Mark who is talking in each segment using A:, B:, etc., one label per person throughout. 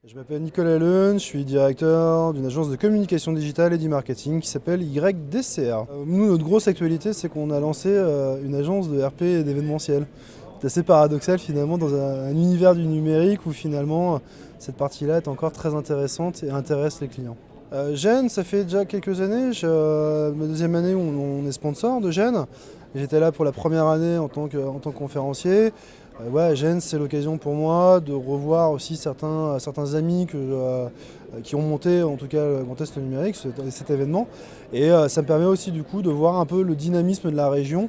A: Je m'appelle Nicolas Leun, je suis directeur d'une agence de communication digitale et d'e-marketing qui s'appelle YDCA. Nous, notre grosse actualité, c'est qu'on a lancé une agence de RP et d'événementiel. C'est assez paradoxal finalement dans un univers du numérique où finalement cette partie-là est encore très intéressante et intéresse les clients. Gênes, ça fait déjà quelques années, ma deuxième année où on est sponsor de Gênes. J'étais là pour la première année en tant que conférencier. Ouais, Gênes, c'est l'occasion pour moi de revoir aussi certains amis qui ont monté, en tout cas, le Grand Est numérique, cet événement. Et ça me permet aussi du coup de voir un peu le dynamisme de la région,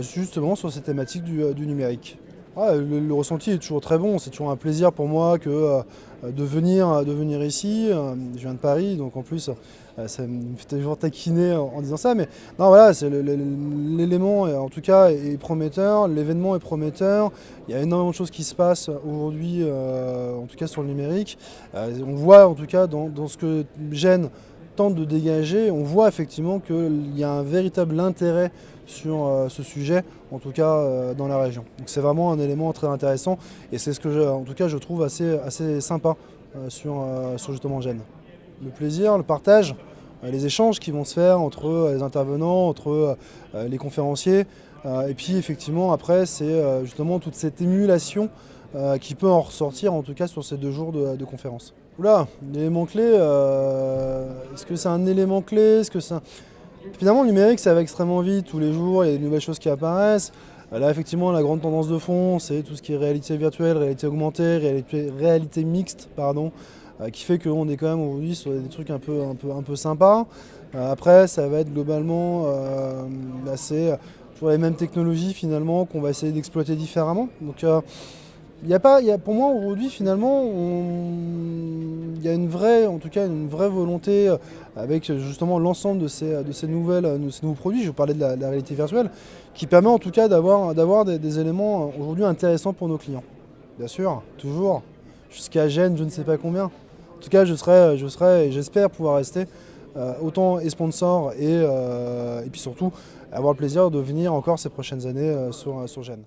A: justement sur ces thématiques du numérique. Ouais, le ressenti est toujours très bon, c'est toujours un plaisir pour moi de venir ici. Je viens de Paris, donc en plus ça me fait toujours taquiner en disant ça, mais non voilà, l'élément en tout cas est prometteur, l'événement est prometteur, il y a énormément de choses qui se passent aujourd'hui, en tout cas sur le numérique. On voit en tout cas dans ce que Gênes tente de dégager, on voit effectivement qu'il y a un véritable intérêt sur ce sujet, en tout cas dans la région. Donc c'est vraiment un élément très intéressant et c'est ce que en tout cas je trouve assez sympa sur justement Gênes. Le plaisir, le partage, les échanges qui vont se faire entre les intervenants, entre les conférenciers. Et puis effectivement après c'est justement toute cette émulation qui peut en ressortir en tout cas sur ces 2 jours de conférence. Oula, l'élément clé, est-ce que c'est un élément clé? Finalement, le numérique, ça va extrêmement vite. Tous les jours, il y a de nouvelles choses qui apparaissent. Là, effectivement, la grande tendance de fond, c'est tout ce qui est réalité virtuelle, réalité augmentée, réalité mixte, pardon, qui fait qu'on est quand même aujourd'hui sur des trucs un peu sympas. Après, ça va être globalement c'est toujours les mêmes technologies finalement qu'on va essayer d'exploiter différemment. Donc, pour moi aujourd'hui finalement, il y a en tout cas une vraie volonté avec justement l'ensemble de ces nouveaux produits. Je vous parlais de la réalité virtuelle, qui permet en tout cas d'avoir des éléments aujourd'hui intéressants pour nos clients. Bien sûr, toujours, jusqu'à Gênes, je ne sais pas combien. En tout cas, je serai et j'espère pouvoir rester autant et sponsor et puis surtout avoir le plaisir de venir encore ces prochaines années sur Gênes.